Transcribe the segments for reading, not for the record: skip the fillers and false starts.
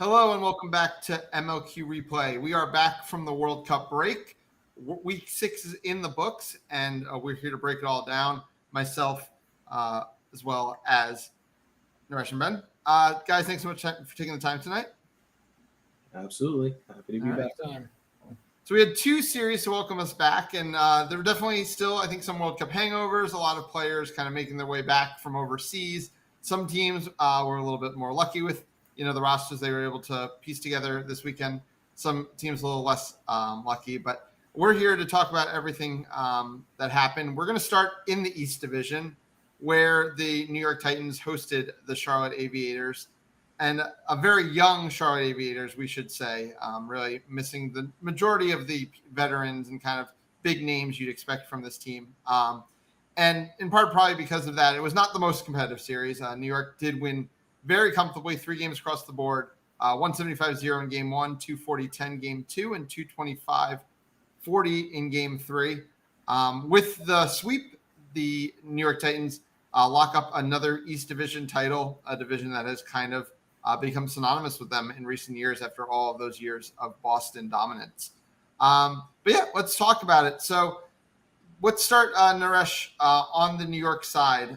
Hello and welcome back to MLQ Replay. We are back from the World Cup break. Week 6 is in the books, and we're here to break it all down. Myself, as well as Naresh and Ben. Guys, thanks so much for taking the time tonight. Absolutely. Happy to be back. So we had 2 series to welcome us back, and there were definitely still, I think, some World Cup hangovers. A lot of players kind of making their way back from overseas. Some teams were a little bit more lucky with the rosters they were able to piece together this weekend. Some teams a little less lucky, but we're here to talk about everything that happened. We're going to start in the East Division, where the New York Titans hosted the Charlotte Aviators, and a very young Charlotte Aviators, we should say, really missing the majority of the veterans and kind of big names you'd expect from this team. And in part, probably because of that, it was not the most competitive series. New York did win very comfortably, 3 games across the board, 175-0 in game 1, 240-10 game 2, and 225-40 in game 3. With the sweep, the New York Titans lock up another East Division title, a division that has kind of become synonymous with them in recent years after all of those years of Boston dominance. But yeah, let's talk about it. So let's start, Naresh, on the New York side.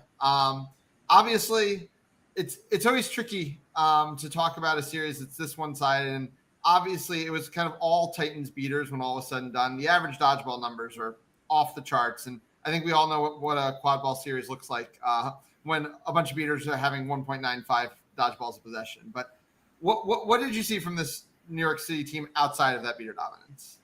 Obviously, it's always tricky to talk about a series that's this one-sided, and obviously it was kind of all Titans beaters when all was said and done. The average dodgeball numbers are off the charts, and I think we all know what a quadball series looks like when a bunch of beaters are having 1.95 dodgeballs of possession. But what did you see from this New York City team outside of that beater dominance?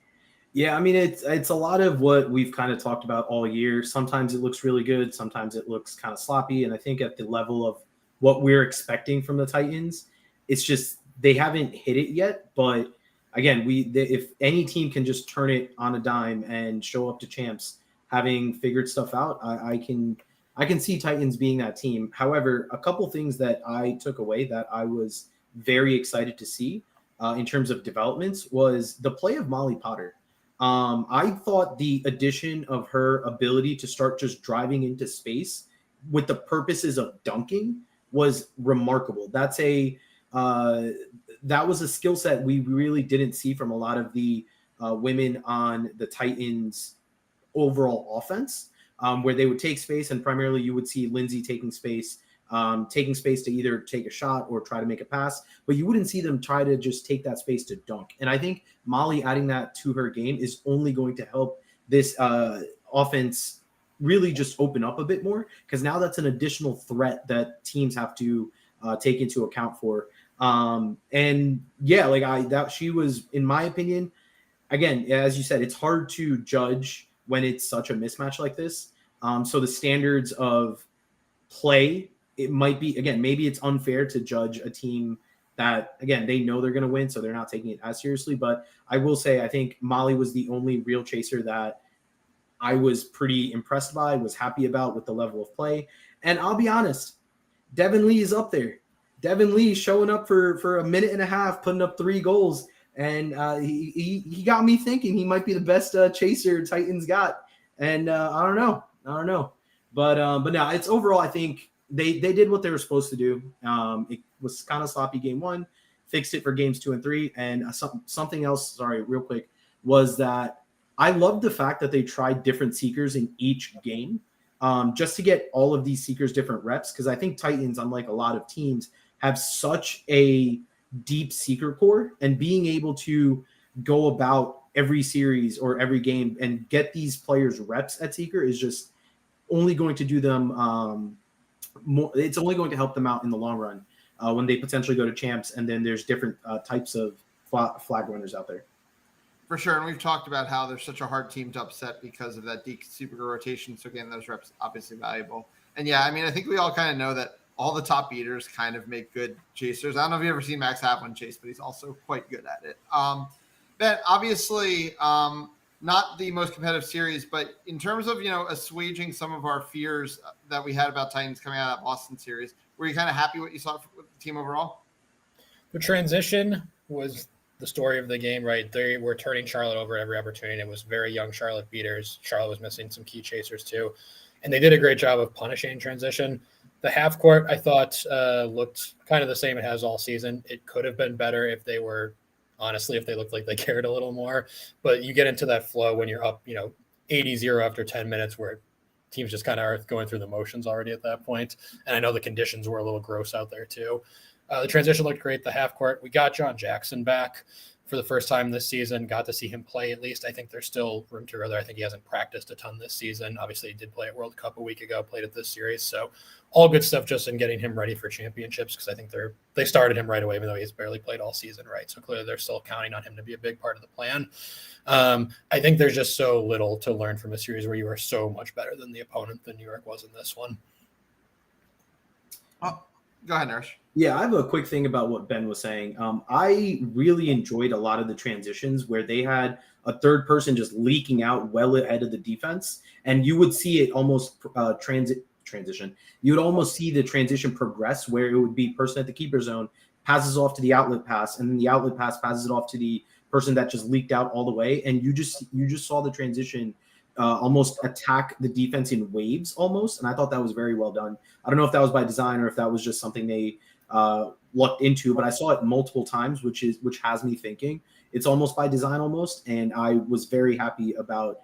Yeah, I mean, it's a lot of what we've kind of talked about all year. Sometimes it looks really good. Sometimes it looks kind of sloppy. And I think at the level of what we're expecting from the Titans, it's just they haven't hit it yet. But again, if any team can just turn it on a dime and show up to champs having figured stuff out, I can see Titans being that team. However, a couple things that I took away that I was very excited to see in terms of developments was the play of Molly Potter. I thought the addition of her ability to start just driving into space with the purposes of dunking was remarkable. That was a skill set we really didn't see from a lot of the women on the Titans overall offense, where they would take space, and primarily you would see Lindsay taking space to either take a shot or try to make a pass, but you wouldn't see them try to just take that space to dunk. And I think Molly adding that to her game is only going to help this offense really just open up a bit more, because now that's an additional threat that teams have to take into account for. And yeah, she was, in my opinion, again, as you said, it's hard to judge when it's such a mismatch like this. So the standards of play, it might be, again, maybe it's unfair to judge a team that, again, they know they're going to win, so they're not taking it as seriously. But I will say, I think Molly was the only real chaser that I was pretty impressed by, was happy about with the level of play. And I'll be honest, Devin Lee is up there. Devin Lee showing up for a minute and a half, putting up 3 goals. And he got me thinking he might be the best chaser Titans got. And I don't know. But no, it's overall, I think they did what they were supposed to do. It was kind of sloppy game 1, fixed it for games 2 and 3. And something else, sorry, real quick, was that I love the fact that they tried different seekers in each game, just to get all of these seekers different reps. Because I think Titans, unlike a lot of teams, have such a deep seeker core, and being able to go about every series or every game and get these players reps at seeker is just only going to do them more. It's only going to help them out in the long run when they potentially go to champs, and then there's different types of flag runners out there. For sure, and we've talked about how there's such a hard team to upset because of that deep super rotation. So again, those reps obviously valuable. And yeah, I mean, I think we all kind of know that all the top beaters kind of make good chasers. I don't know if you've ever seen Max have one chase, but he's also quite good at it. Ben, obviously, not the most competitive series, but in terms of, assuaging some of our fears that we had about Titans coming out of that Boston series, were you kind of happy what you saw with the team overall? The transition was the story of the game, right? They were turning Charlotte over every opportunity. It was very young Charlotte beaters. Charlotte was missing some key chasers too. And they did a great job of punishing transition. The half court, I thought, looked kind of the same it has all season. It could have been better if they looked like they cared a little more. But you get into that flow when you're up, 80-0 after 10 minutes where teams just kind of are going through the motions already at that point. And I know the conditions were a little gross out there too. The transition looked great. The half court, we got John Jackson back for the first time this season. Got to see him play at least. I think there's still room to grow there. I think he hasn't practiced a ton this season. Obviously, he did play at World Cup a week ago, played at this series. So all good stuff just in getting him ready for championships, because I think they started him right away, even though he's barely played all season, right? So clearly they're still counting on him to be a big part of the plan. I think there's just so little to learn from a series where you are so much better than the opponent than New York was in this one. Oh, go ahead, Nurse. Yeah, I have a quick thing about what Ben was saying. I really enjoyed a lot of the transitions where they had a third person just leaking out well ahead of the defense, and you would see it almost transition. You would almost see the transition progress where it would be person at the keeper zone passes off to the outlet pass, and then the outlet pass passes it off to the person that just leaked out all the way, and you just saw the transition almost attack the defense in waves almost, and I thought that was very well done. I don't know if that was by design or if that was just something they looked into, but I saw it multiple times, which has me thinking it's almost by design almost, and I was very happy about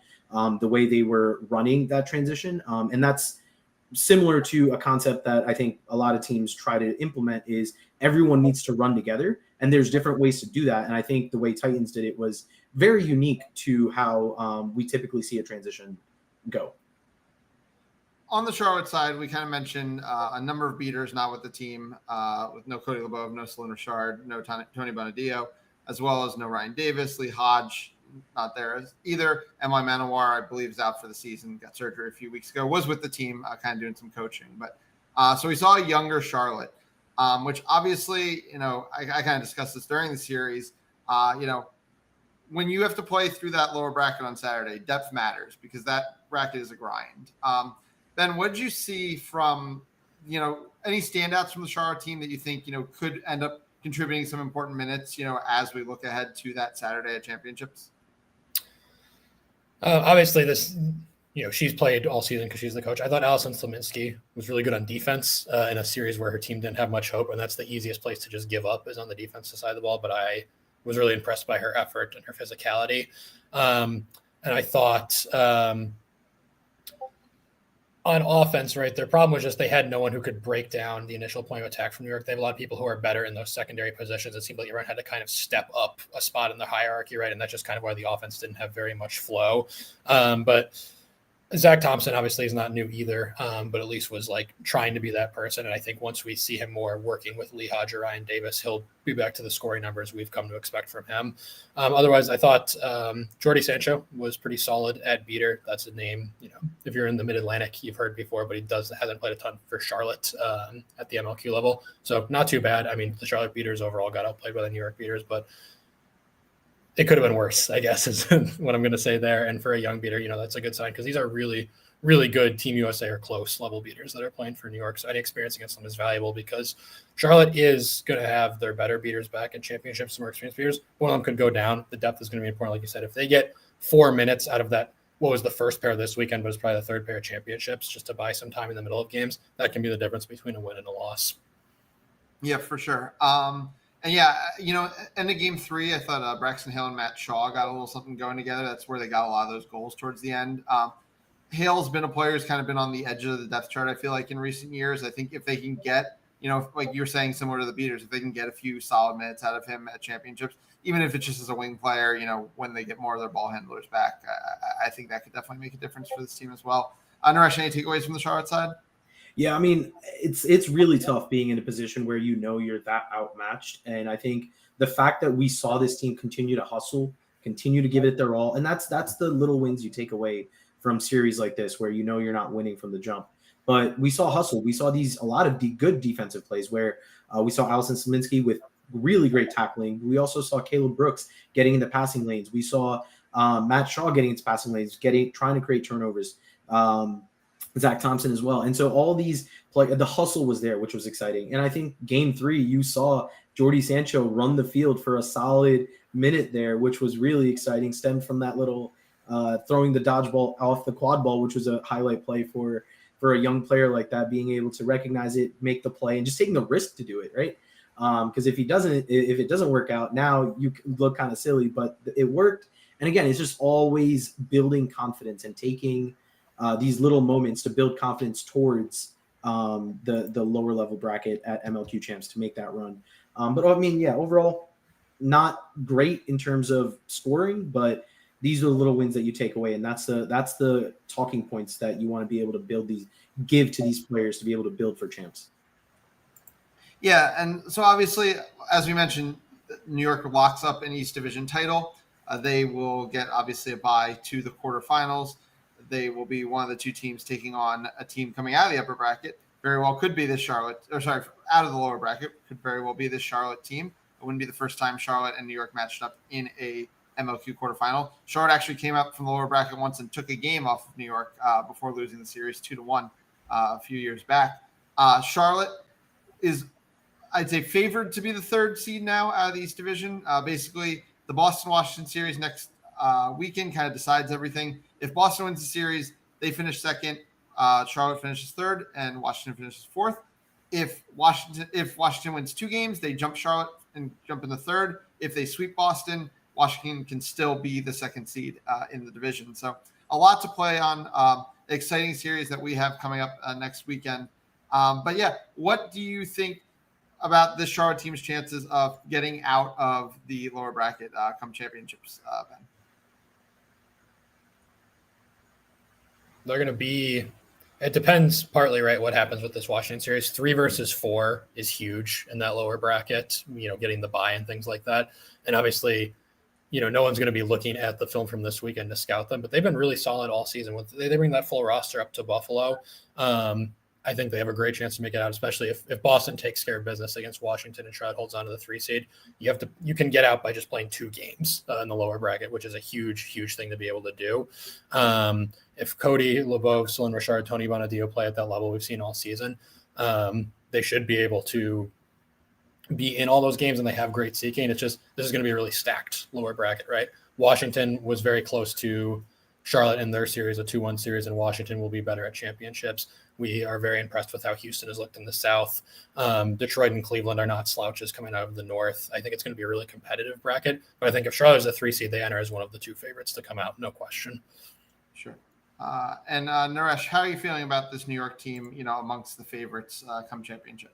the way they were running that transition, and that's similar to a concept that I think a lot of teams try to implement is everyone needs to run together, and there's different ways to do that, and I think the way Titans did it was very unique to how we typically see a transition go. On the Charlotte side, we kind of mentioned a number of beaters not with the team, with no Cody LeBeau, no Sloan Richard, no Tony Bonadillo, as well as no Ryan Davis. Lee Hodge not there either. Emily Manowar, I believe, is out for the season. Got surgery a few weeks ago. Was with the team, kind of doing some coaching. But so we saw a younger Charlotte, which obviously, I kind of discussed this during the series. When you have to play through that lower bracket on Saturday, depth matters because that bracket is a grind. Ben, what did you see from, any standouts from the Charlotte team that you think, could end up contributing some important minutes, as we look ahead to that Saturday at championships? Obviously, this, she's played all season because she's the coach. I thought Allison Slominski was really good on defense in a series where her team didn't have much hope, and that's the easiest place to just give up is on the defensive side of the ball. But I was really impressed by her effort and her physicality. And I thought on offense, right, their problem was just they had no one who could break down the initial point of attack from New York. They have a lot of people who are better in those secondary positions. It seemed like everyone had to kind of step up a spot in the hierarchy, right? And that's just kind of why the offense didn't have very much flow. But Zach Thompson obviously is not new either, but at least was like trying to be that person. And I think once we see him more working with Lee Hodge or Ryan Davis, he'll be back to the scoring numbers we've come to expect from him. Otherwise, I thought Jordi Sancho was pretty solid at beater. That's a name, if you're in the Mid-Atlantic, you've heard before, but he hasn't played a ton for Charlotte at the MLQ level. So not too bad. I mean, the Charlotte beaters overall got outplayed by the New York beaters, but it could have been worse, I guess, is what I'm going to say there. And for a young beater, that's a good sign because these are really, really good Team USA or close level beaters that are playing for New York. So any experience against them is valuable because Charlotte is going to have their better beaters back in championships, some more experienced beaters. One of them could go down. The depth is going to be important, like you said. If they get 4 minutes out of that, what was the first pair this weekend, but it's probably the third pair of championships, just to buy some time in the middle of games, that can be the difference between a win and a loss. Yeah, for sure. And yeah, end of game 3, I thought Braxton Hale and Matt Shaw got a little something going together. That's where they got a lot of those goals towards the end. Hale's been a player who's kind of been on the edge of the depth chart, I feel like, in recent years. I think if they can get, like you're saying, similar to the beaters, if they can get a few solid minutes out of him at championships, even if it's just as a wing player, when they get more of their ball handlers back, I think that could definitely make a difference for this team as well. Naresh, any takeaways from the Charlotte side? Yeah, I mean, it's really tough being in a position where you're that outmatched. And I think the fact that we saw this team continue to hustle, continue to give it their all, and that's the little wins you take away from series like this where you're not winning from the jump. But we saw hustle. We saw a lot of good defensive plays where we saw Allison Slominski with really great tackling. We also saw Caleb Brooks getting into passing lanes. We saw Matt Shaw getting into passing lanes, trying to create turnovers. Zach Thompson as well. And so all these the hustle was there, which was exciting. And I think game 3, you saw Jordi Sancho run the field for a solid minute there, which was really exciting, stemmed from that little throwing the dodgeball off the quad ball, which was a highlight play for for a young player like that, being able to recognize it, make the play, and just taking the risk to do it, right? Because if it doesn't work out, now you look kind of silly, but it worked. And again, it's just always building confidence and taking these little moments to build confidence towards the lower level bracket at MLQ Champs to make that run. But I mean, yeah, overall, not great in terms of scoring, but these are the little wins that you take away, and that's the talking points that you want to be able to give to these players to be able to build for champs. Yeah, and so obviously, as we mentioned, New York locks up an East Division title. They will get obviously a bye to the quarterfinals. They will be one of the two teams taking on a team coming out of the upper bracket. Very well could be this out of the lower bracket. Could very well be this Charlotte team. It wouldn't be the first time Charlotte and New York matched up in a MLQ quarterfinal. Charlotte actually came up from the lower bracket once and took a game off of New York before losing the series 2-1 a few years back. Charlotte is, I'd say, favored to be the third seed now out of the East Division. Basically, the Boston-Washington series next weekend kind of decides everything. If Boston wins the series, they finish second. Charlotte finishes third, and Washington finishes fourth. If Washington wins 2 games, they jump Charlotte and jump in the third. If they sweep Boston, Washington can still be the second seed in the division. So a lot to play on. Exciting series that we have coming up next weekend. But yeah, what do you think about this Charlotte team's chances of getting out of the lower bracket come championships, Ben? They're going to be – it depends partly, right, what happens with this Washington series. 3 versus 4 is huge in that lower bracket, getting the bye and things like that. And obviously, no one's going to be looking at the film from this weekend to scout them, but they've been really solid all season. They bring that full roster up to Buffalo. I think they have a great chance to make it out, especially if Boston takes care of business against Washington and Charlotte holds on to the 3 seed. You can get out by just playing 2 games in the lower bracket, which is a huge thing to be able to do. If Cody, LeBeau, Solon Richard, Tony Bonadio play at that level we've seen all season, they should be able to be in all those games, and they have great seeking. It's just this is going to be a really stacked lower bracket, right? Washington was very close to Charlotte in their series, a 2-1 series, and Washington will be better at championships. We are very impressed with how Houston has looked in the South. Detroit and Cleveland are not slouches coming out of the North. I think it's going to be a really competitive bracket, but I think if Charlotte is a 3 seed, they enter as one of the 2 favorites to come out, no question. Sure. And Naresh, how are you feeling about this New York team, amongst the favorites come championship?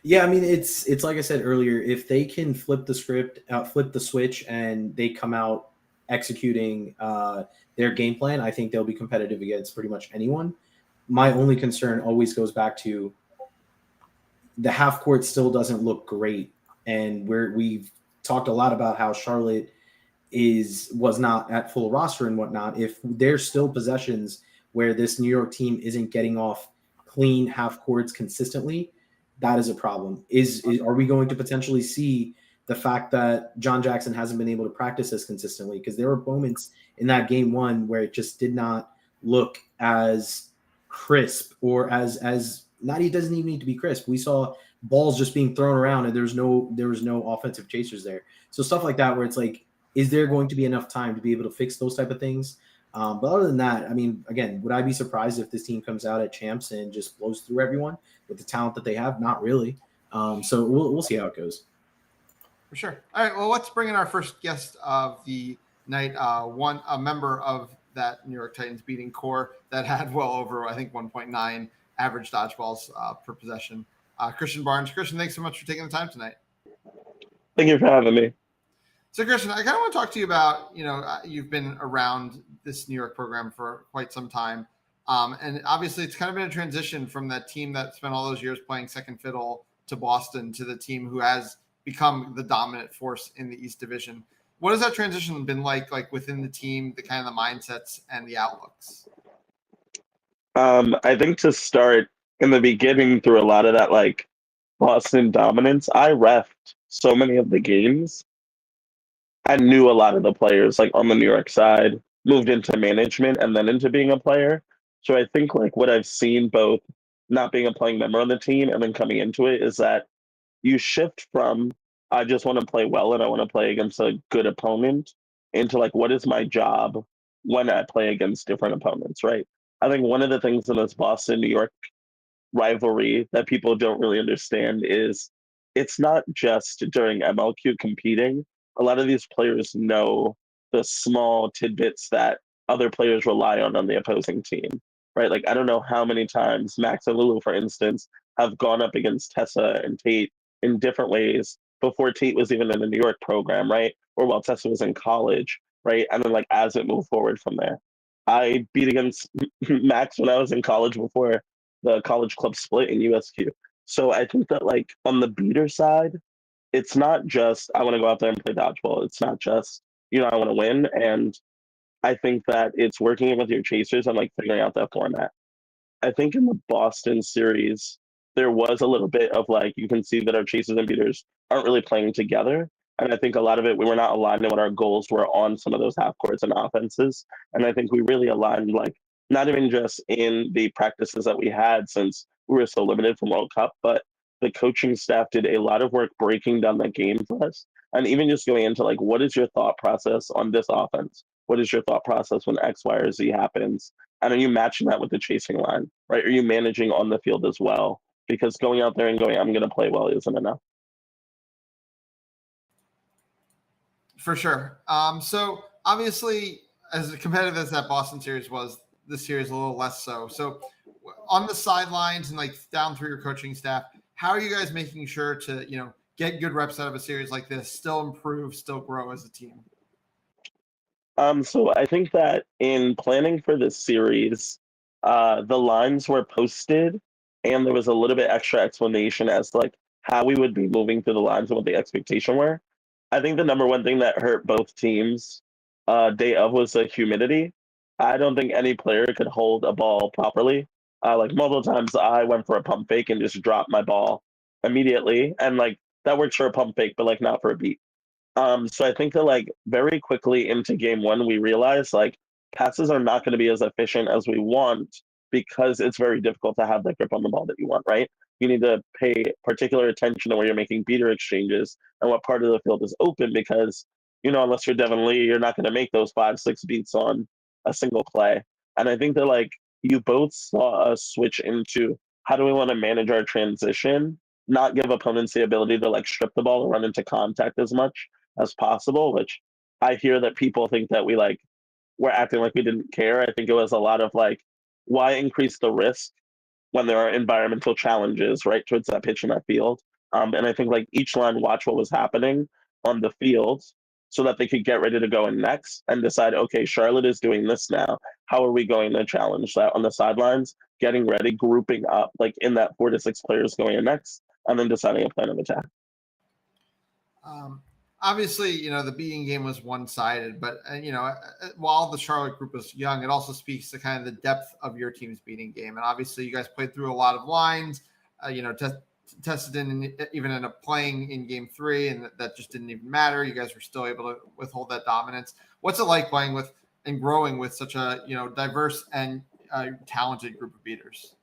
Yeah, I mean, it's like I said earlier, if they can flip the switch, and they come out executing their game plan, I think they'll be competitive against pretty much anyone. My only concern always goes back to the half court still doesn't look great. And we've talked a lot about how Charlotte was not at full roster and whatnot. If there's still possessions where this New York team isn't getting off clean half courts consistently, that is a problem. Are we going to potentially see the fact that John Jackson hasn't been able to practice as consistently? Because there were moments in that game 1 where it just did not look as crisp, or as not, he doesn't even need to be crisp. We saw balls just being thrown around, and there was no offensive chasers there. So stuff like that, where it's like, is there going to be enough time to be able to fix those type of things? But other than that, I mean, again, would I be surprised if this team comes out at champs and just blows through everyone with the talent that they have? Not really. So we'll see how it goes. For sure. All right. Well, let's bring in our first guest of the night. A member of that New York Titans beating core that had well over, I think, 1.9 average dodgeballs per possession. Christian Barnes. Christian, thanks so much for taking the time tonight. Thank you for having me. So, Christian, I kind of want to talk to you about, you've been around this New York program for quite some time. And obviously it's kind of been a transition from that team that spent all those years playing second fiddle to Boston to the team who has become the dominant force in the East Division. What has that transition been like within the team, the kind of the mindsets and the outlooks? I think to start in the beginning, through a lot of that Boston dominance, I reffed so many of the games. I knew a lot of the players on the New York side, moved into management and then into being a player. So I think what I've seen, both not being a playing member on the team and then coming into it, is that you shift from, I just want to play well and I want to play against a good opponent, into what is my job when I play against different opponents, right? I think one of the things in this Boston New York rivalry that people don't really understand is it's not just during MLQ competing. A lot of these players know the small tidbits that other players rely on the opposing team, right? Like, I don't know how many times Max and Lulu, for instance, have gone up against Tessa and Tate in different ways before Tate was even in the New York program, right? Or while Tessa was in college, right? And then, like, as it moved forward from there. I beat against Max when I was in college before the college club split in USQ. So I think that, like, on the beater side, it's not just I want to go out there and play dodgeball. It's not just, I want to win. And I think that it's working with your chasers and like figuring out that format. I think in the Boston series, there was a little bit of like, you can see that our chasers and beaters aren't really playing together. And I think a lot of it, we were not aligned in what our goals were on some of those half courts and offenses. And I think we really aligned, like, not even just in the practices that we had since we were so limited from World Cup, but the coaching staff did a lot of work breaking down the game for us. And even just going into like, what is your thought process on this offense? What is your thought process when X, Y, or Z happens? And are you matching that with the chasing line, right? Are you managing on the field as well? Because going out there and going, I'm going to play well isn't enough. For sure. So obviously, as competitive as that Boston series was, this series a little less so. So on the sidelines and like down through your coaching staff, how are you guys making sure to, get good reps out of a series like this, still improve, still grow as a team? So I think that in planning for this series, the lines were posted, and there was a little bit extra explanation as to, like, how we would be moving through the lines and what the expectation were. I think the number one thing that hurt both teams day of was the humidity. I don't think any player could hold a ball properly. Like multiple times, I went for a pump fake and just dropped my ball immediately, and like that works for a pump fake, but like not for a beat. So I think that like very quickly into game one, we realized like passes are not going to be as efficient as we want because it's very difficult to have that grip on the ball that you want, right? You need to pay particular attention to where you're making beater exchanges and what part of the field is open because, unless you're Devin Lee, you're not going to make those 5, 6 beats on a single play. And I think that like you both saw us switch into how do we want to manage our transition, not give opponents the ability to like strip the ball and run into contact as much as possible, which I hear that people think that we're acting like we didn't care. I think it was a lot of like, why increase the risk when there are environmental challenges right towards that pitch in that field? And I think like each line watched what was happening on the field so that they could get ready to go in next and decide, okay, Charlotte is doing this now. How are we going to challenge that on the sidelines? Getting ready, grouping up like in that 4 to 6 players going in next, and then deciding a plan of attack. Obviously, the beating game was one-sided, but while the Charlotte group was young, it also speaks to kind of the depth of your team's beating game. And obviously, you guys played through a lot of lines. Tessa didn't even end up playing in game 3, and that just didn't even matter. You guys were still able to withhold that dominance. What's it like playing with and growing with such a diverse and talented group of beaters?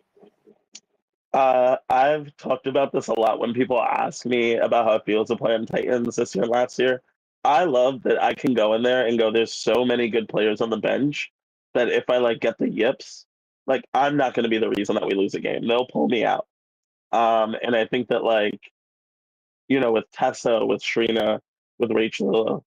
I've talked about this a lot when people ask me about how it feels to play on Titans this year and last year. I love that I can go in there and go, there's so many good players on the bench that if I like get the yips, like I'm not going to be the reason that we lose a game. They'll pull me out. And I think that like, with Tessa, with Shrina, with Rachel,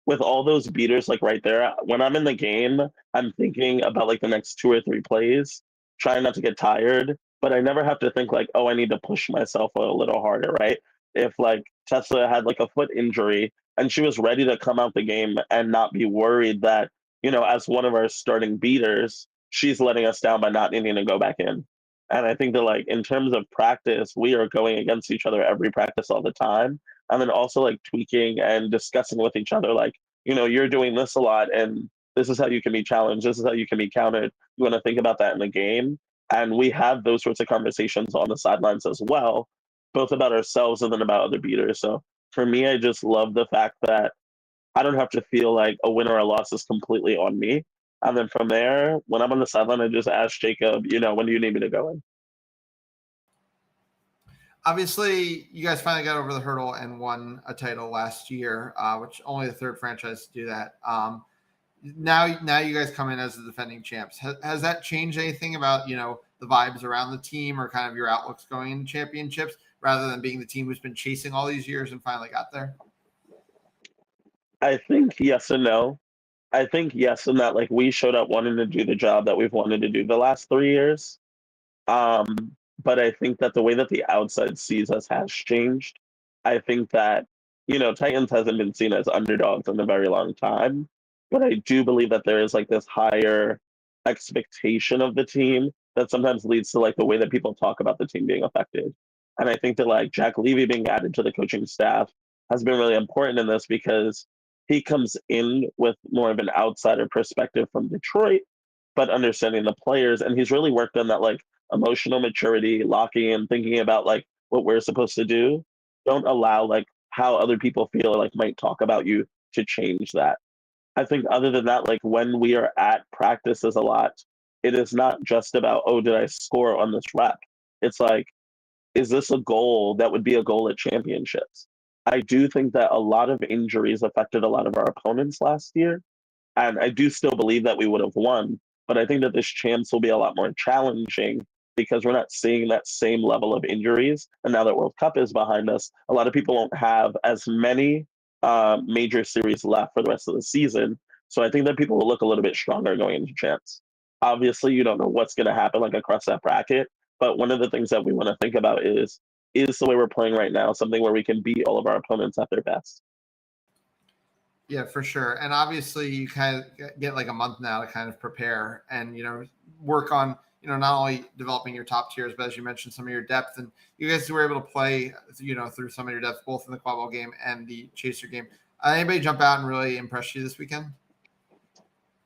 with all those beaters like right there, when I'm in the game, I'm thinking about like the next 2 or 3 plays, trying not to get tired, but I never have to think like, oh, I need to push myself a little harder, right? If like Tessa had like a foot injury and she was ready to come out the game and not be worried that, as one of our starting beaters, she's letting us down by not needing to go back in. And I think that like in terms of practice, we are going against each other every practice all the time. And then also like tweaking and discussing with each other, like, you're doing this a lot and this is how you can be challenged. This is how you can be countered. You want to think about that in the game. And we have those sorts of conversations on the sidelines as well, both about ourselves and then about other beaters. So for me, I just love the fact that I don't have to feel like a win or a loss is completely on me. And then from there, when I'm on the sideline, I just ask Jacob, when do you need me to go in? Obviously, you guys finally got over the hurdle and won a title last year, which only the third franchise to do that. Now you guys come in as the defending champs. Has that changed anything about, the vibes around the team or kind of your outlooks going into championships rather than being the team who's been chasing all these years and finally got there? I think yes and no. I think yes in that like we showed up wanting to do the job that we've wanted to do the last 3 years. But I think that the way that the outside sees us has changed. I think that, Titans hasn't been seen as underdogs in a very long time. But I do believe that there is like this higher expectation of the team that sometimes leads to like the way that people talk about the team being affected. And I think that like Jack Levy being added to the coaching staff has been really important in this because he comes in with more of an outsider perspective from Detroit, but understanding the players. And he's really worked on that like emotional maturity, locking in, thinking about like what we're supposed to do. Don't allow like how other people feel or like might talk about you to change that. I think other than that, like when we are at practices a lot, it is not just about, oh, did I score on this rep? It's like, is this a goal that would be a goal at championships? I do think that a lot of injuries affected a lot of our opponents last year. And I do still believe that we would have won, but I think that this chance will be a lot more challenging because we're not seeing that same level of injuries. And now that World Cup is behind us, a lot of people won't have as many major series left for the rest of the season. So I think that people will look a little bit stronger going into chance. Obviously, you don't know what's going to happen like across that bracket, but one of the things that we want to think about is the way we're playing right now something where we can beat all of our opponents at their best? Yeah, for sure. And obviously you kind of get like a month now to kind of prepare and, work on, not only developing your top tiers, but as you mentioned, some of your depth. And you guys were able to play, through some of your depth, both in the quadball game and the chaser game. Anybody jump out and really impress you this weekend?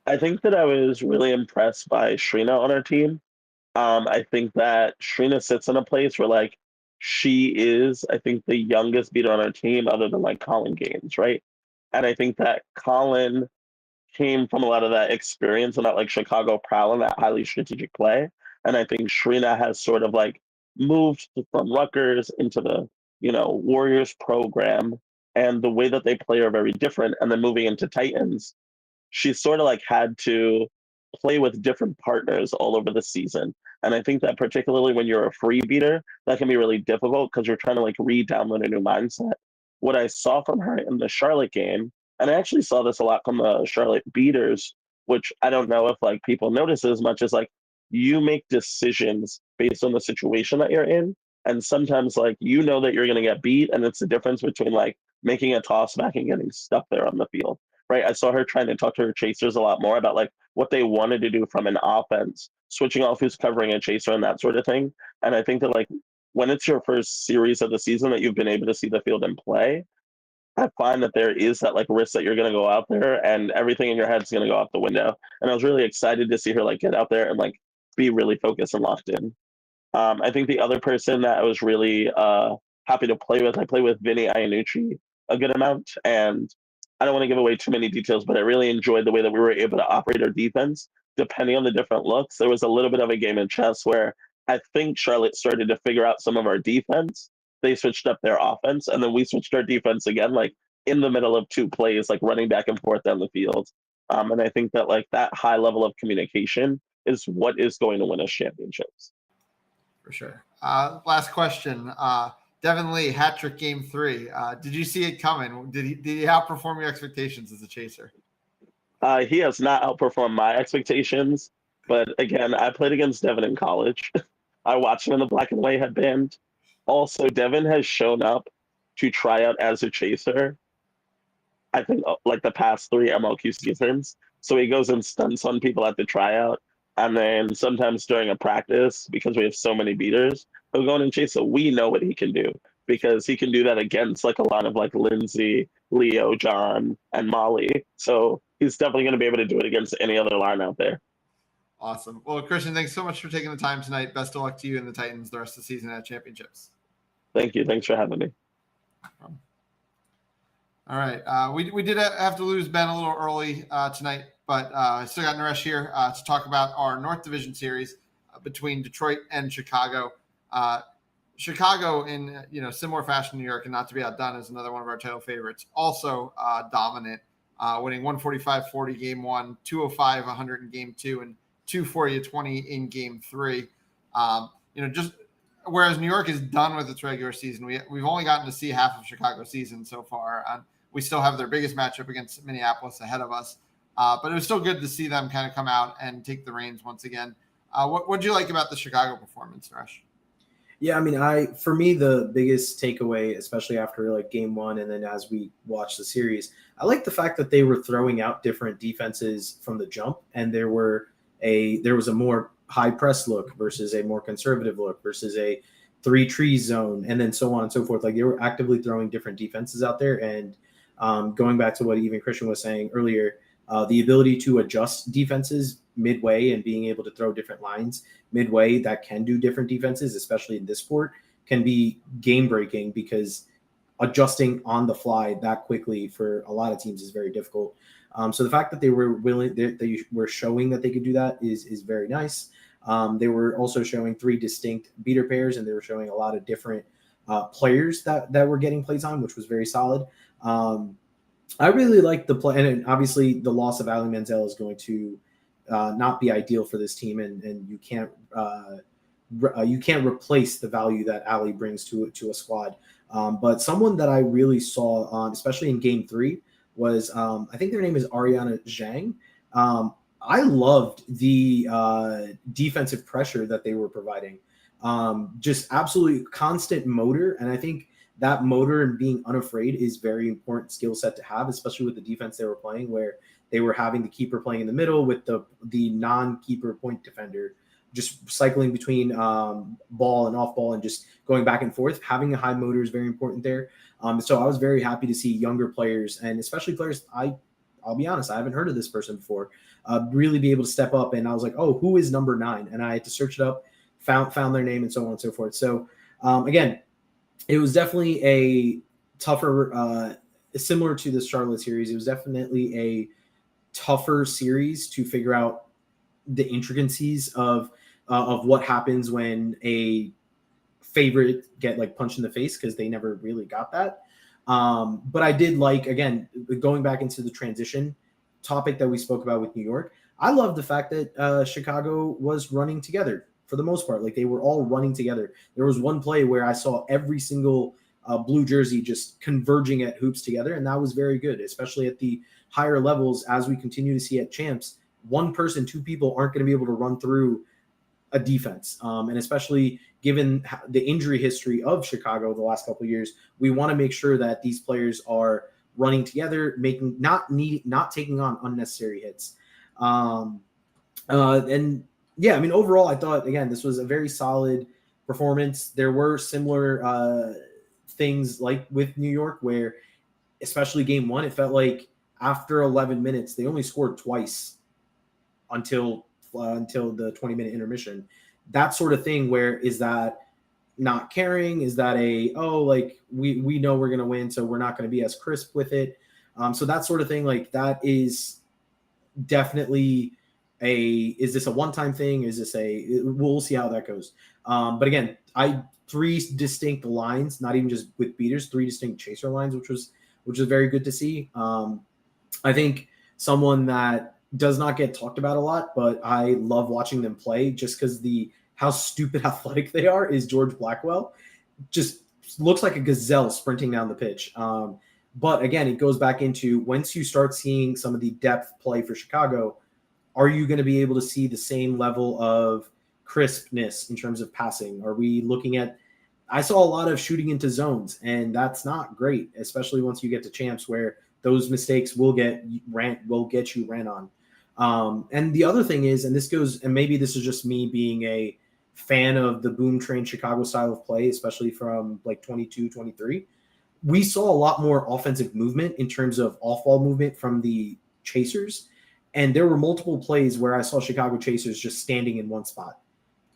I think that I was really impressed by Shrina on our team. I think that Shrina sits in a place where like she is, I think, the youngest beater on our team other than like Colin Gaines, right? And I think that Colin came from a lot of that experience and that like Chicago prowl and that highly strategic play. And I think Shrina has sort of like moved from Rutgers into the, Warriors program. And the way that they play are very different. And then moving into Titans, she's sort of like had to play with different partners all over the season. And I think that particularly when you're a free beater, that can be really difficult because you're trying to like re-download a new mindset. What I saw from her in the Charlotte game, and I actually saw this a lot from the Charlotte beaters, which I don't know if like people notice as much as like you make decisions based on the situation that you're in. And sometimes like that you're gonna get beat, and it's the difference between like making a toss back and getting stuck there on the field. Right. I saw her trying to talk to her chasers a lot more about like what they wanted to do from an offense, switching off who's covering a chaser and that sort of thing. And I think that like when it's your first series of the season that you've been able to see the field and play, I find that there is that like risk that you're going to go out there and everything in your head is going to go out the window. And I was really excited to see her like get out there and like be really focused and locked in. I think the other person that I was really happy to play with, I play with Vinny Iannucci a good amount. And I don't want to give away too many details, but I really enjoyed the way that we were able to operate our defense depending on the different looks. There was a little bit of a game of chess where I think Charlotte started to figure out some of our defense. They switched up their offense, and then we switched our defense again, like in the middle of two plays, like running back and forth down the field. And I think that like that high level of communication is what is going to win us championships. For sure. Last question. Devin Lee, hat trick game 3. Did you see it coming? Did he outperform your expectations as a chaser? He has not outperformed my expectations, but again, I played against Devin in college. I watched him in the black and white headband. Also, Devin has shown up to try out as a chaser, I think, like the past 3 MLQ seasons. So he goes and stunts on people at the tryout. And then sometimes during a practice, because we have so many beaters, he'll go in and chase. So we know what he can do because he can do that against like a lot of like Lindsay, Leo, John, and Molly. So he's definitely going to be able to do it against any other line out there. Awesome. Well, Christian, thanks so much for taking the time tonight. Best of luck to you and the Titans the rest of the season at championships. Thank you. Thanks for having me. All right. We did have to lose Ben a little early tonight, but I still got Naresh here to talk about our North Division series between Detroit and Chicago. Chicago, in similar fashion to New York, and not to be outdone, is another one of our title favorites. Also dominant winning 145-40 game 1, 205-100 in game 2, and 240-20 in game 3. Just whereas New York is done with its regular season, we've only gotten to see half of Chicago's season so far. We still have their biggest matchup against Minneapolis ahead of us. But it was still good to see them kind of come out and take the reins once again. What did you like about the Chicago performance, Rush? Yeah, I mean, for me, the biggest takeaway, especially after like game 1, and then as we watch the series, I like the fact that they were throwing out different defenses from the jump, and there was a more high press look versus a more conservative look versus a 3 trees zone, and then so on and so forth. Like, they were actively throwing different defenses out there, and going back to what even Christian was saying earlier, the ability to adjust defenses midway and being able to throw different lines midway that can do different defenses, especially in this sport, can be game breaking, because adjusting on the fly that quickly for a lot of teams is very difficult. So the fact that they were willing, they were showing that they could do that is very nice. They were also showing 3 distinct beater pairs, and they were showing a lot of different players that were getting playtime, which was very solid. I really like the play, and obviously the loss of Ali Manziel is going to not be ideal for this team, and you can't replace the value that Ali brings to a squad. But someone that I really saw, especially in game 3, was I think their name is Ariana Zhang. I loved the defensive pressure that they were providing. Just absolutely constant motor, and I think that motor and being unafraid is very important skill set to have, especially with the defense they were playing, where they were having the keeper playing in the middle with the non-keeper point defender, just cycling between ball and off ball and just going back and forth. Having a high motor is very important there. So I was very happy to see younger players, and especially players, I'll be honest, I haven't heard of this person before, really be able to step up. And I was like, oh, who is number 9? And I had to search it up, found their name, and so on and so forth. So again, it was definitely a tougher, similar to the Charlotte series. It was definitely a tougher series to figure out the intricacies of what happens when a favorite get like punched in the face, because they never really got that. But I did like, again, going back into the transition topic that we spoke about with New York, I love the fact that Chicago was running together for the most part. Like, they were all running together. There was one play where I saw every single blue jersey just converging at hoops together, and that was very good, especially at the higher levels. As we continue to see at champs, 1 person, 2 people aren't going to be able to run through a defense. And especially given the injury history of Chicago the last couple of years, we want to make sure that these players are running together, not taking on unnecessary hits. And yeah, I mean, overall, I thought, again, this was a very solid performance. There were similar things like with New York, where especially game 1, it felt like after 11 minutes, they only scored twice until the 20-minute intermission. That sort of thing, where is that not caring? Is that we know we're going to win, so we're not going to be as crisp with it? So that sort of thing, like, that is definitely is this a one-time thing? Is this we'll see how that goes. But again, 3 distinct lines, not even just with beaters, 3 distinct chaser lines, which was very good to see. I think someone that does not get talked about a lot, but I love watching them play just because how stupid athletic they are, is George Blackwell. Just looks like a gazelle sprinting down the pitch. But again, it goes back into, once you start seeing some of the depth play for Chicago, are you going to be able to see the same level of crispness in terms of passing? Are we looking at, I saw a lot of shooting into zones, and that's not great, especially once you get to champs, where those mistakes will get you ran on. And the other thing is, and this goes, and maybe this is just me being a fan of the boom train Chicago style of play, especially from like 22, 23, we saw a lot more offensive movement in terms of off-ball movement from the chasers. And there were multiple plays where I saw Chicago chasers just standing in one spot.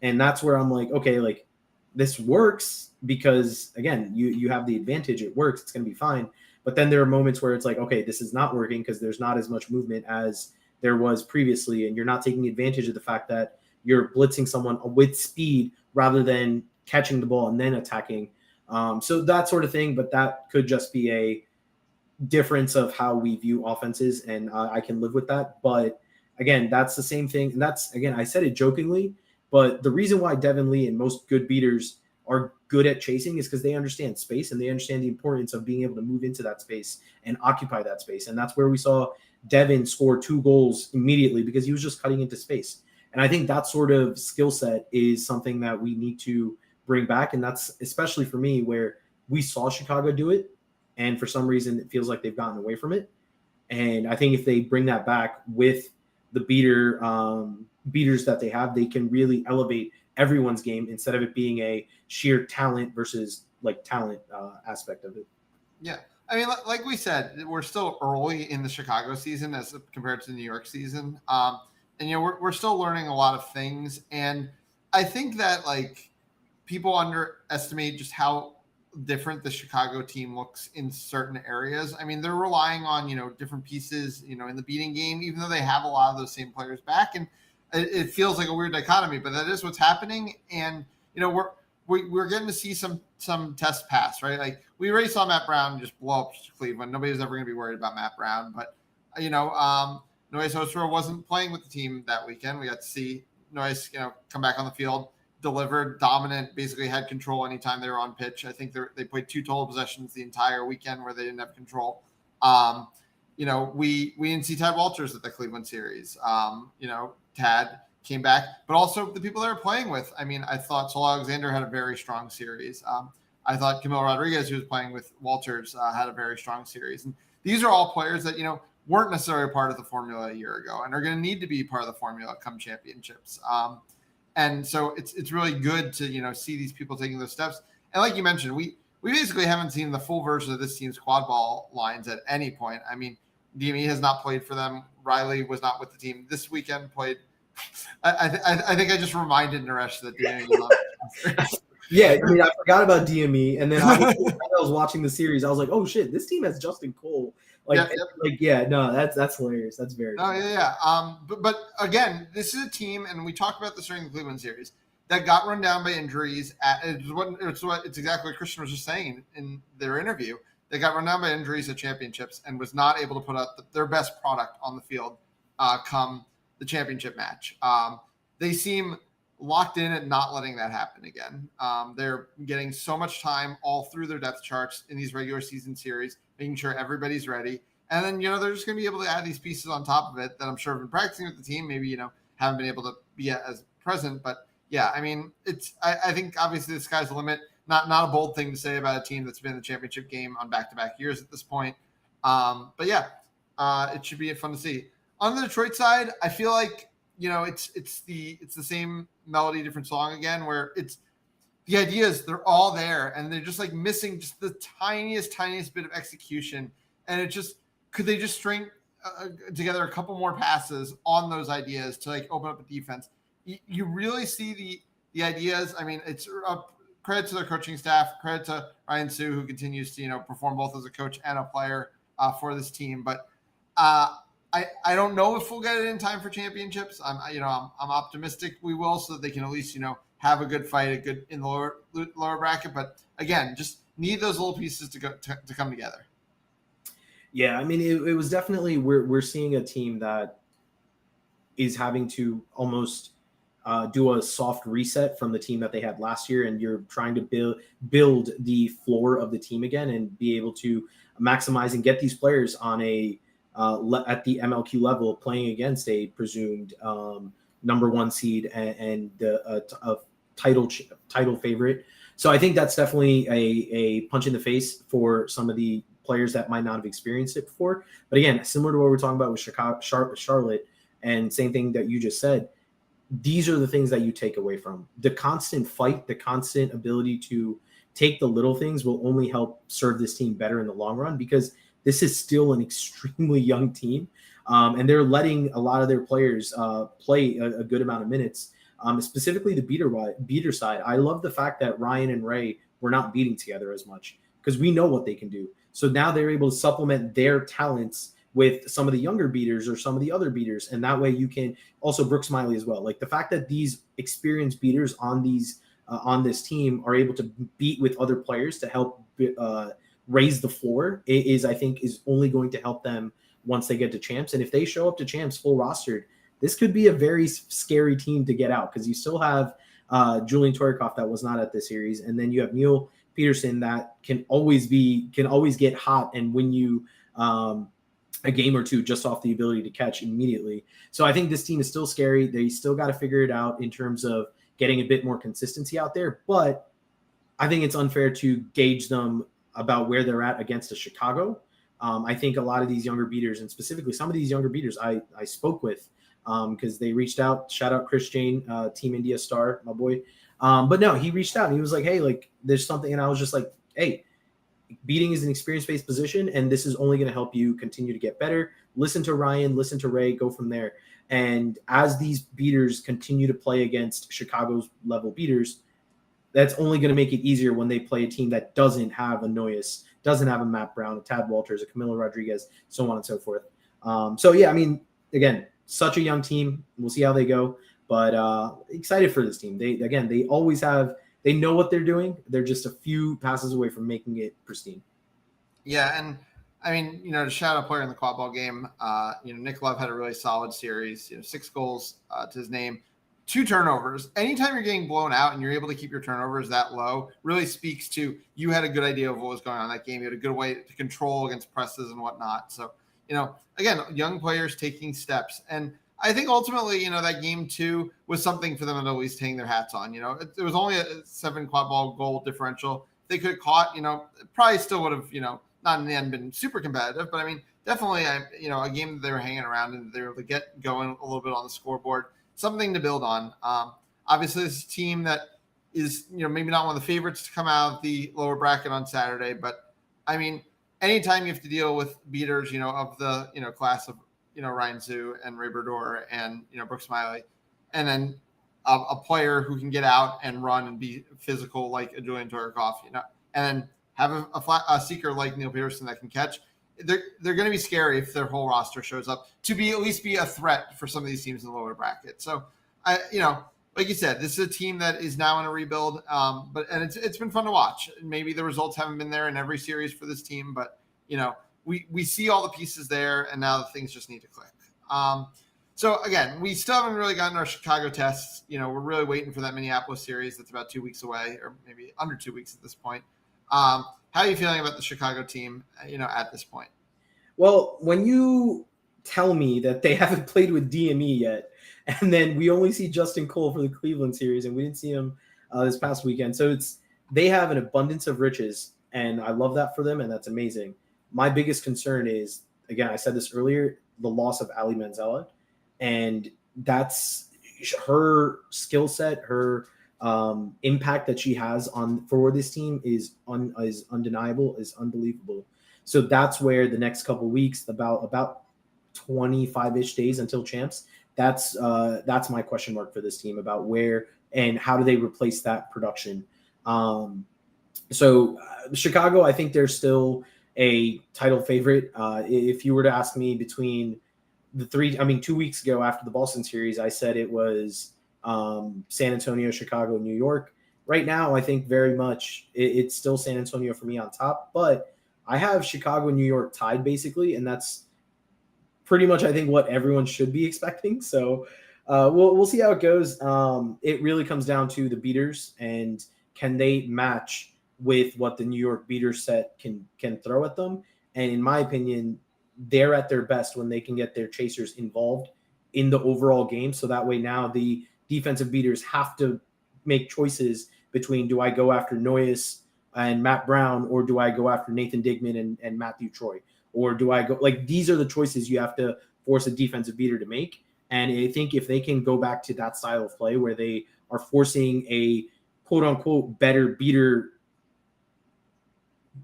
And that's where I'm like, okay, like, this works because, again, you have the advantage. It works. It's going to be fine. But then there are moments where it's like, okay, this is not working because there's not as much movement as there was previously. And you're not taking advantage of the fact that you're blitzing someone with speed rather than catching the ball and then attacking. So that sort of thing. But that could just be difference of how we view offenses, and I can live with that. But again, that's the same thing. And that's, again, I said it jokingly, but the reason why Devin Lee and most good beaters are good at chasing is because they understand space and they understand the importance of being able to move into that space and occupy that space. And that's where we saw Devin score 2 goals immediately because he was just cutting into space. And I think that sort of skill set is something that we need to bring back. And that's especially for me where we saw Chicago do it. And for some reason, it feels like they've gotten away from it. And I think if they bring that back with the beaters that they have, they can really elevate everyone's game instead of it being a sheer talent versus like talent aspect of it. Yeah. I mean, like we said, we're still early in the Chicago season as compared to the New York season. And, we're still learning a lot of things. And I think that, like, people underestimate just how different the Chicago team looks in certain areas. I mean, they're relying on, different pieces, in the beating game, even though they have a lot of those same players back. And it feels like a weird dichotomy, but that is what's happening. And, we're getting to see some test pass, right? Like, we already saw Matt Brown just blow up Cleveland. Nobody was ever going to be worried about Matt Brown. But, Noyes Osro wasn't playing with the team that weekend. We got to see Noyes, come back on the field, delivered, dominant, basically had control anytime they were on pitch. I think they played 2 total possessions the entire weekend where they didn't have control. We didn't see Tad Walters at the Cleveland series. Tad came back, but also the people they were playing with. I mean, I thought Sol Alexander had a very strong series. I thought Camilo Rodriguez, who was playing with Walters, had a very strong series. And these are all players that, weren't necessarily part of the formula a year ago and are going to need to be part of the formula come championships. And so it's really good to, see these people taking those steps. And like you mentioned, we basically haven't seen the full version of this team's quad ball lines at any point. I mean, DME has not played for them. Riley was not with the team this weekend, played. I think I just reminded Naresh that DME was not. Yeah, I mean, I forgot about DME. And then I was watching the series. I was like, oh, shit, this team has Justin Cole. That's hilarious. That's very funny. Yeah. But again, this is a team, and we talked about this during the Cleveland series, that got run down by injuries. It's exactly what Christian was just saying in their interview. They got run down by injuries at championships and was not able to put out their best product on the field come the championship match. They seem locked in at not letting that happen again. They're getting so much time all through their depth charts in these regular season series, making sure everybody's ready. And then, they're just going to be able to add these pieces on top of it that I'm sure have been practicing with the team. Maybe, haven't been able to be as present. But, yeah, I mean, I think obviously the sky's the limit. Not a bold thing to say about a team that's been in the championship game on back-to-back years at this point. But, yeah, it should be fun to see. On the Detroit side, I feel like, it's the same melody, different song again, where it's the ideas, they're all there, and they're just like missing just the tiniest bit of execution. And it just, could they just string together a couple more passes on those ideas to like open up a defense? You really see the ideas. I mean, it's credit to their coaching staff, credit to Ryan Sue, who continues to, perform both as a coach and a player for this team. But I don't know if we'll get it in time for championships. I'm optimistic we will, so that they can at least, have a good fight, in the lower bracket. But again, just need those little pieces to come together. Yeah, I mean, it was definitely we're seeing a team that is having to almost do a soft reset from the team that they had last year, and you're trying to build the floor of the team again and be able to maximize and get these players on a at the MLQ level playing against a presumed number 1 seed and a title favorite. So I think that's definitely a punch in the face for some of the players that might not have experienced it before. But again, similar to what we're talking about with Charlotte, and same thing that you just said, these are the things that you take away from. The constant fight, the constant ability to take the little things will only help serve this team better in the long run, because this is still an extremely young team. And they're letting a lot of their players play a good amount of minutes, specifically the beater side. I love the fact that Ryan and Ray were not beating together as much, because we know what they can do. So now they're able to supplement their talents with some of the younger beaters or some of the other beaters. And that way you can also Brooke Smiley as well. Like the fact that these experienced beaters on this team are able to beat with other players to help raise the floor is I think is only going to help them once they get to champs. And if they show up to champs full rostered, this could be a very scary team to get out, because you still have Julian Torikoff that was not at this series, and then you have Neil Peterson that can always get hot and win you a game or two just off the ability to catch immediately. So I think this team is still scary. They still got to figure it out in terms of getting a bit more consistency out there, but I think it's unfair to gauge them about where they're at against a Chicago. I think a lot of these younger beaters, and specifically some of these younger beaters I spoke with, because they reached out. Shout out Chris Jane, Team India star, my boy. But no, he reached out and he was like, hey, like there's something. And I was just like, hey, beating is an experience-based position, and this is only going to help you continue to get better. Listen to Ryan, listen to Ray, go from there. And as these beaters continue to play against Chicago's level beaters, that's only going to make it easier when they play a team that doesn't have a Noyes, doesn't have a Matt Brown, a Tad Walters, a Camilo Rodriguez, so on and so forth. So yeah, I mean, again, such a young team. We'll see how they go, but excited for this team. They always have. They know what they're doing. They're just a few passes away from making it pristine. Yeah, and I mean, to shout out a player in the quadball game, Nick Love had a really solid series. 6 goals to his name, 2 turnovers. Anytime you're getting blown out and you're able to keep your turnovers that low, really speaks to you had a good idea of what was going on in that game. You had a good way to control against presses and whatnot. So, again, young players taking steps. And I think ultimately, that game 2 was something for them to at least hang their hats on. It was only a 7 quad ball goal differential. If they could have caught, it probably still would have, not in the end been super competitive, but I mean, definitely, a game that they were hanging around and they were able to get going a little bit on the scoreboard, something to build on. Obviously, this is a team that is, maybe not one of the favorites to come out of the lower bracket on Saturday, but I mean, anytime you have to deal with beaters, of the, class of, Ryan Zhu and Ray Berdor and, Brooks Smiley, and then a player who can get out and run and be physical like a Julian Torikoff, and then have a seeker like Neil Pearson that can catch. They're going to be scary if their whole roster shows up to be at least be a threat for some of these teams in the lower bracket. So, like you said, this is a team that is now in a rebuild, but it's been fun to watch. Maybe the results haven't been there in every series for this team, but we see all the pieces there, and now the things just need to click. So again, we still haven't really gotten our Chicago tests. We're really waiting for that Minneapolis series that's about 2 weeks away, or maybe under 2 weeks at this point. How are you feeling about the Chicago team, at this point? Well, when you tell me that they haven't played with DME yet, and then we only see Justin Cole for the Cleveland series, and we didn't see him this past weekend. So they have an abundance of riches, and I love that for them, and that's amazing. My biggest concern is, again, I said this earlier, the loss of Ali Manzella, and that's her skill set, her impact that she has for this team is undeniable, is unbelievable. So that's where the next couple of weeks, about 25-ish days until champs, that's my question mark for this team about where and how do they replace that production. So Chicago, I think they're still a title favorite. If you were to ask me between the 2 weeks ago after the Boston series, I said it was San Antonio, Chicago, New York. Right now, I think very much it's still San Antonio for me on top, but I have Chicago and New York tied basically, and that's pretty much I think what everyone should be expecting. So we'll see how it goes. It really comes down to the beaters and can they match with what the New York beater set can throw at them. And in my opinion, they're at their best when they can get their chasers involved in the overall game. So that way now the defensive beaters have to make choices between, do I go after Noyes and Matt Brown, or do I go after Nathan Digman and Matthew Troy? Or do I go, like, these are the choices you have to force a defensive beater to make. And I think if they can go back to that style of play where they are forcing a quote unquote better beater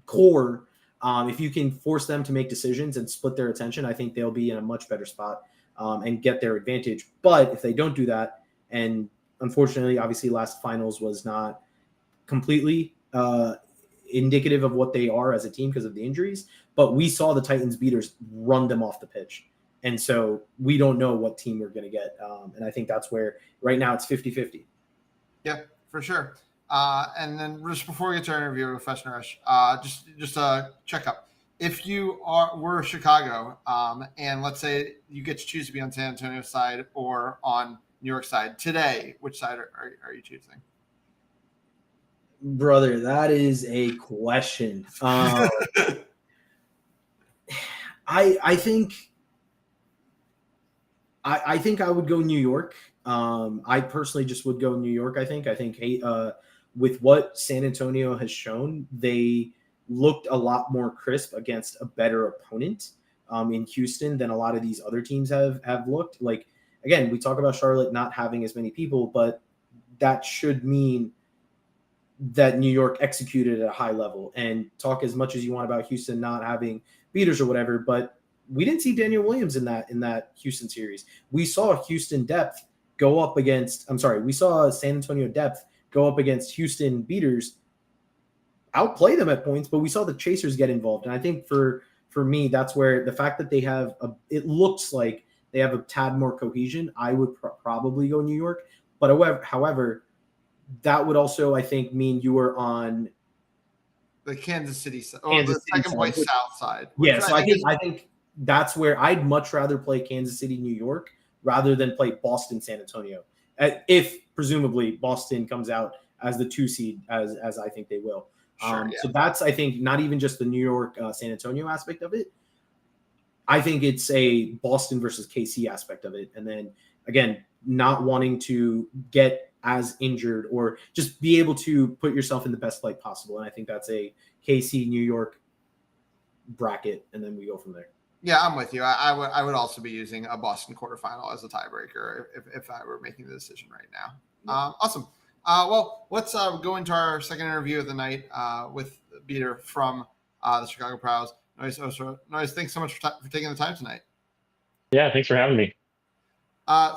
core, if you can force them to make decisions and split their attention, I think they'll be in a much better spot and get their advantage. But if they don't do that, and unfortunately, obviously last finals was not completely indicative of what they are as a team because of the injuries, but we saw the Titans beaters run them off the pitch. And so we don't know what team we're going to get. And I think that's where right now it's 50-50. Yeah, for sure. And then just before we get to our interview with Professor Rush, just a checkup. If you were Chicago, and let's say you get to choose to be on San Antonio's side or on New York side today, which side are you choosing? Brother, that is a question. I think I would go New York. I personally just would go New York. I think with what San Antonio has shown, they looked a lot more crisp against a better opponent in Houston than a lot of these other teams have looked. Like, again, we talk about Charlotte not having as many people, but that should mean that New York executed at a high level. And talk as much as you want about Houston not having beaters or whatever, but we didn't see Daniel Williams in that Houston series. We saw Houston depth go up against, we saw San Antonio depth go up against Houston beaters, outplay them at points, but we saw the chasers get involved. And I think for me, that's where the fact that they have it looks like they have a tad more cohesion. I would probably go New York, but however, that would also, I think, mean you were on the Kansas City side, or the second place south side. Yeah, so I think that's where I'd much rather play Kansas City, New York, rather than play Boston, San Antonio. If presumably Boston comes out as the 2 seed, as I think they will. Sure, yeah. So that's, I think, not even just the New York San Antonio aspect of it. I think it's a Boston versus KC aspect of it, and then again, not wanting to get as injured or just be able to put yourself in the best light possible. And I think that's a KC New York bracket, and then we go from there. Yeah, I'm with you. I would also be using a Boston quarterfinal as a tiebreaker if I were making the decision right now. Yeah. Awesome. Well, let's go into our second interview of the night with Beater from the Chicago Prows. Noise, thanks so much for taking the time tonight. Yeah, thanks for having me.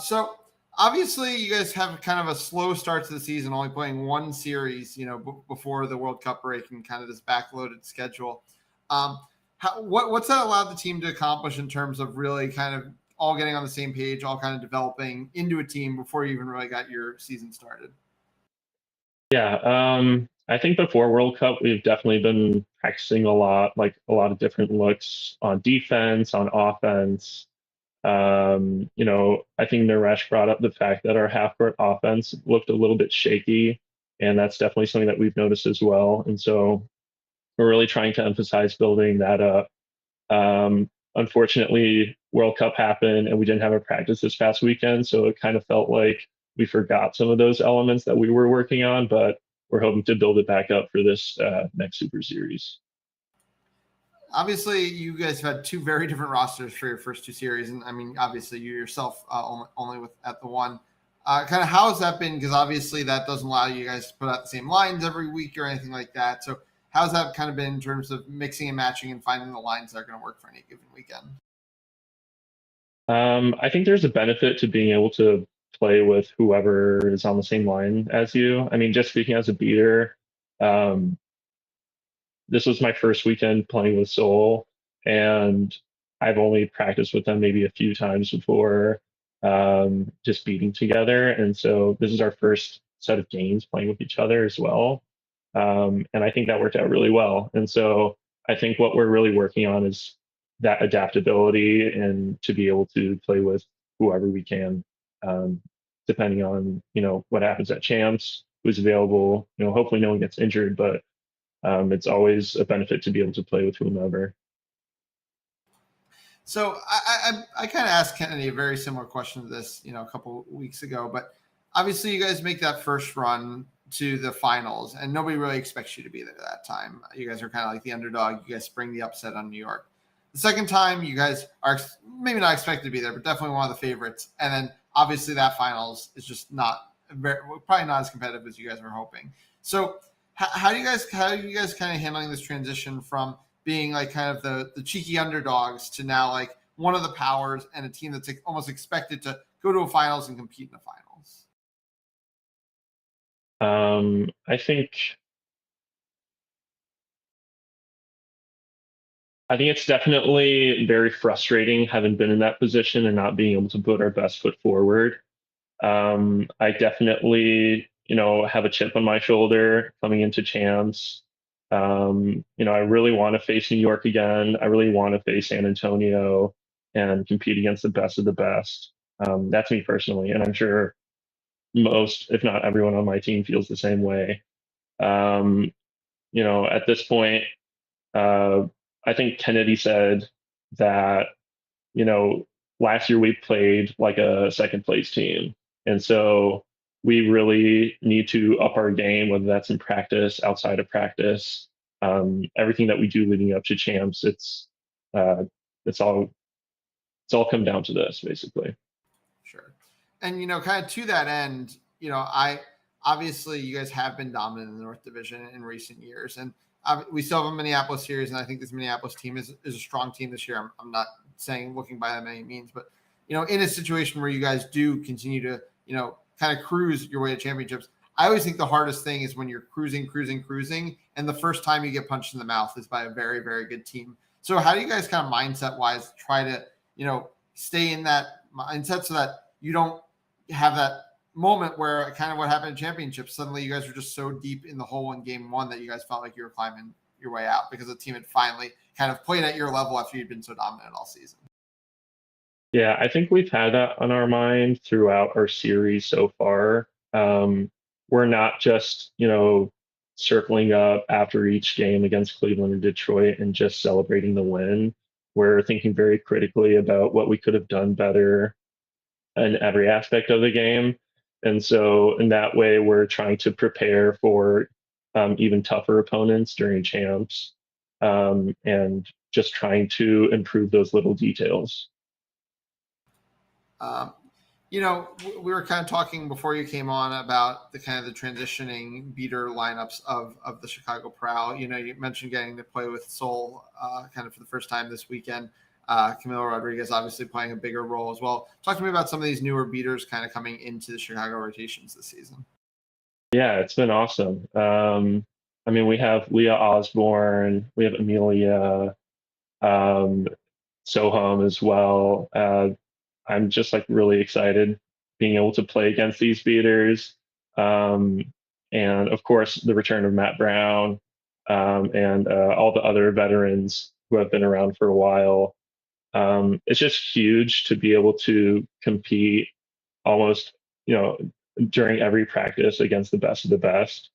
So obviously you guys have kind of a slow start to the season, only playing one series, before the World Cup break and kind of this backloaded schedule. What's that allowed the team to accomplish in terms of really kind of all getting on the same page, all kind of developing into a team before you even really got your season started? Yeah, I think before World Cup, we've definitely been practicing a lot, like a lot of different looks on defense, on offense. I think Naresh brought up the fact that our half-court offense looked a little bit shaky, and that's definitely something that we've noticed as well. And so we're really trying to emphasize building that up. Unfortunately, World Cup happened, and we didn't have a practice this past weekend, so it kind of felt like we forgot some of those elements that we were working on, but we're hoping to build it back up for this next Super Series. Obviously, you guys have had two very different rosters for your first two series, and I mean, obviously, you yourself only at the one. Kind of how has that been? Because obviously, that doesn't allow you guys to put out the same lines every week or anything like that. So, how's that kind of been in terms of mixing and matching and finding the lines that are going to work for any given weekend? I think there's a benefit to being able to play with whoever is on the same line as you. I mean, just speaking as a beater, this was my first weekend playing with Seoul, and I've only practiced with them maybe a few times before, just beating together. And so this is our first set of games playing with each other as well. And I think that worked out really well. And so I think what we're really working on is that adaptability and to be able to play with whoever we can, depending on, what happens at champs, who's available, hopefully no one gets injured, but it's always a benefit to be able to play with whomever. So I kind of asked Kennedy a very similar question to this, a couple weeks ago, but obviously you guys make that first run to the finals and nobody really expects you to be there at that time. You guys are kind of like the underdog. You guys spring the upset on New York. The second time you guys are maybe not expected to be there, but definitely one of the favorites. And then obviously that finals is just probably not as competitive as you guys were hoping. So how are you guys kind of handling this transition from being like kind of the cheeky underdogs to now like one of the powers and a team that's almost expected to go to a finals and compete in the finals? I think it's definitely very frustrating having been in that position and not being able to put our best foot forward. I definitely, have a chip on my shoulder coming into champs. I really want to face New York again. I really want to face San Antonio and compete against the best of the best. That's me personally, and I'm sure most, if not everyone on my team, feels the same way. At this point, I think Kennedy said that, last year we played like a second place team. And so we really need to up our game, whether that's in practice, outside of practice, everything that we do leading up to champs. It's all come down to this basically. Sure. And, kind of to that end, I obviously you guys have been dominant in the North Division in recent years. And we still have a Minneapolis series. And I think this Minneapolis team is a strong team this year. I'm not saying looking by them any means, but, in a situation where you guys do continue to, kind of cruise your way to championships, I always think the hardest thing is when you're cruising. And the first time you get punched in the mouth is by a very, very good team. So how do you guys kind of mindset wise try to, stay in that mindset so that you don't have that moment where kind of what happened in championships, suddenly you guys were just so deep in the hole in game one that you guys felt like you were climbing your way out because the team had finally kind of played at your level after you'd been so dominant all season? Yeah, I think we've had that on our mind throughout our series so far. We're not just, circling up after each game against Cleveland and Detroit and just celebrating the win. We're thinking very critically about what we could have done better in every aspect of the game. And so in that way, we're trying to prepare for even tougher opponents during champs, and just trying to improve those little details. We were kind of talking before you came on about the kind of the transitioning beater lineups of the Chicago Prowl. You mentioned getting to play with Sol kind of for the first time this weekend. Camilo Rodriguez obviously playing a bigger role as well. Talk to me about some of these newer beaters kind of coming into the Chicago rotations this season. Yeah, it's been awesome. We have Leah Osborne, we have Amelia, Soham as well. I'm just really excited being able to play against these beaters. And of course, the return of Matt Brown, and all the other veterans who have been around for a while. It's just huge to be able to compete almost, during every practice against the best of the best.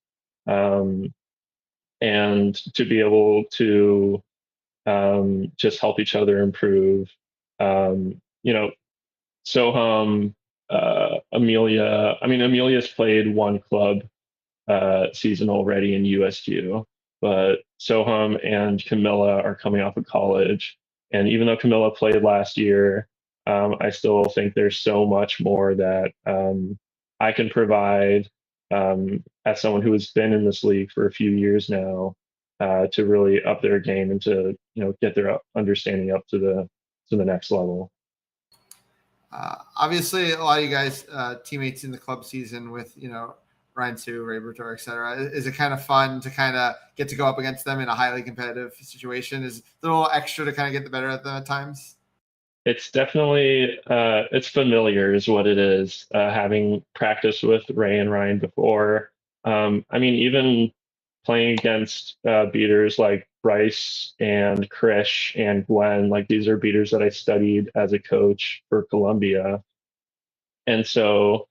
And to be able to just help each other improve. Soham, Amelia. Amelia's played one club season already in USU, but Soham and Camilla are coming off of college. And even though Camilla played last year, I still think there's so much more that I can provide as someone who has been in this league for a few years now, to really up their game and to get their understanding up to the next level. Obviously, a lot of you guys teammates in the club season with Ryan Sue, Ray Bertor, et cetera. Is it kind of fun to kind of get to go up against them in a highly competitive situation? Is it a little extra to kind of get the better at them at times? It's definitely it's familiar is what it is. Having practiced with Ray and Ryan before, even playing against beaters like Bryce and Krish and Glenn, these are beaters that I studied as a coach for Columbia, and so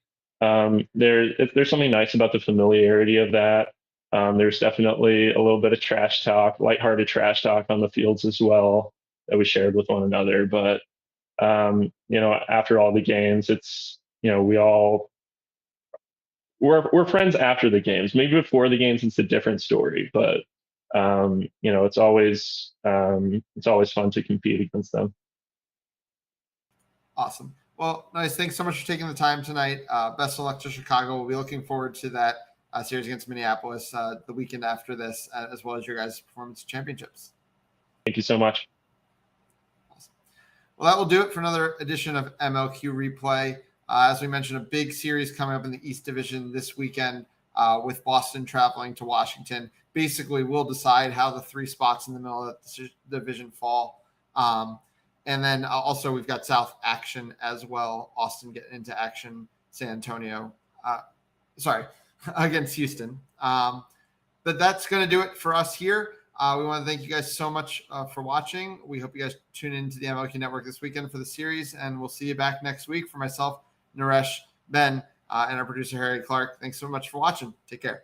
there's something nice about the familiarity of that. There's definitely a little bit of trash talk, lighthearted trash talk on the fields as well that we shared with one another, but. After all the games, it's we're friends after the games. Maybe before the games, it's a different story. But it's always fun to compete against them. Awesome. Well, nice. Thanks so much for taking the time tonight. Best of luck to Chicago. We'll be looking forward to that series against Minneapolis the weekend after this, as well as your guys' performance championships. Thank you so much. Well, that will do it for another edition of MLQ Replay. As we mentioned, a big series coming up in the East Division this weekend with Boston traveling to Washington. Basically, we'll decide how the three spots in the middle of the division fall. And then also we've got South action as well. Austin getting into action. San Antonio. against Houston. But that's going to do it for us here. We want to thank you guys so much for watching. We hope you guys tune into the MLQ Network this weekend for the series, and we'll see you back next week. For myself, Naresh, Ben, and our producer, Harry Clark, thanks so much for watching. Take care.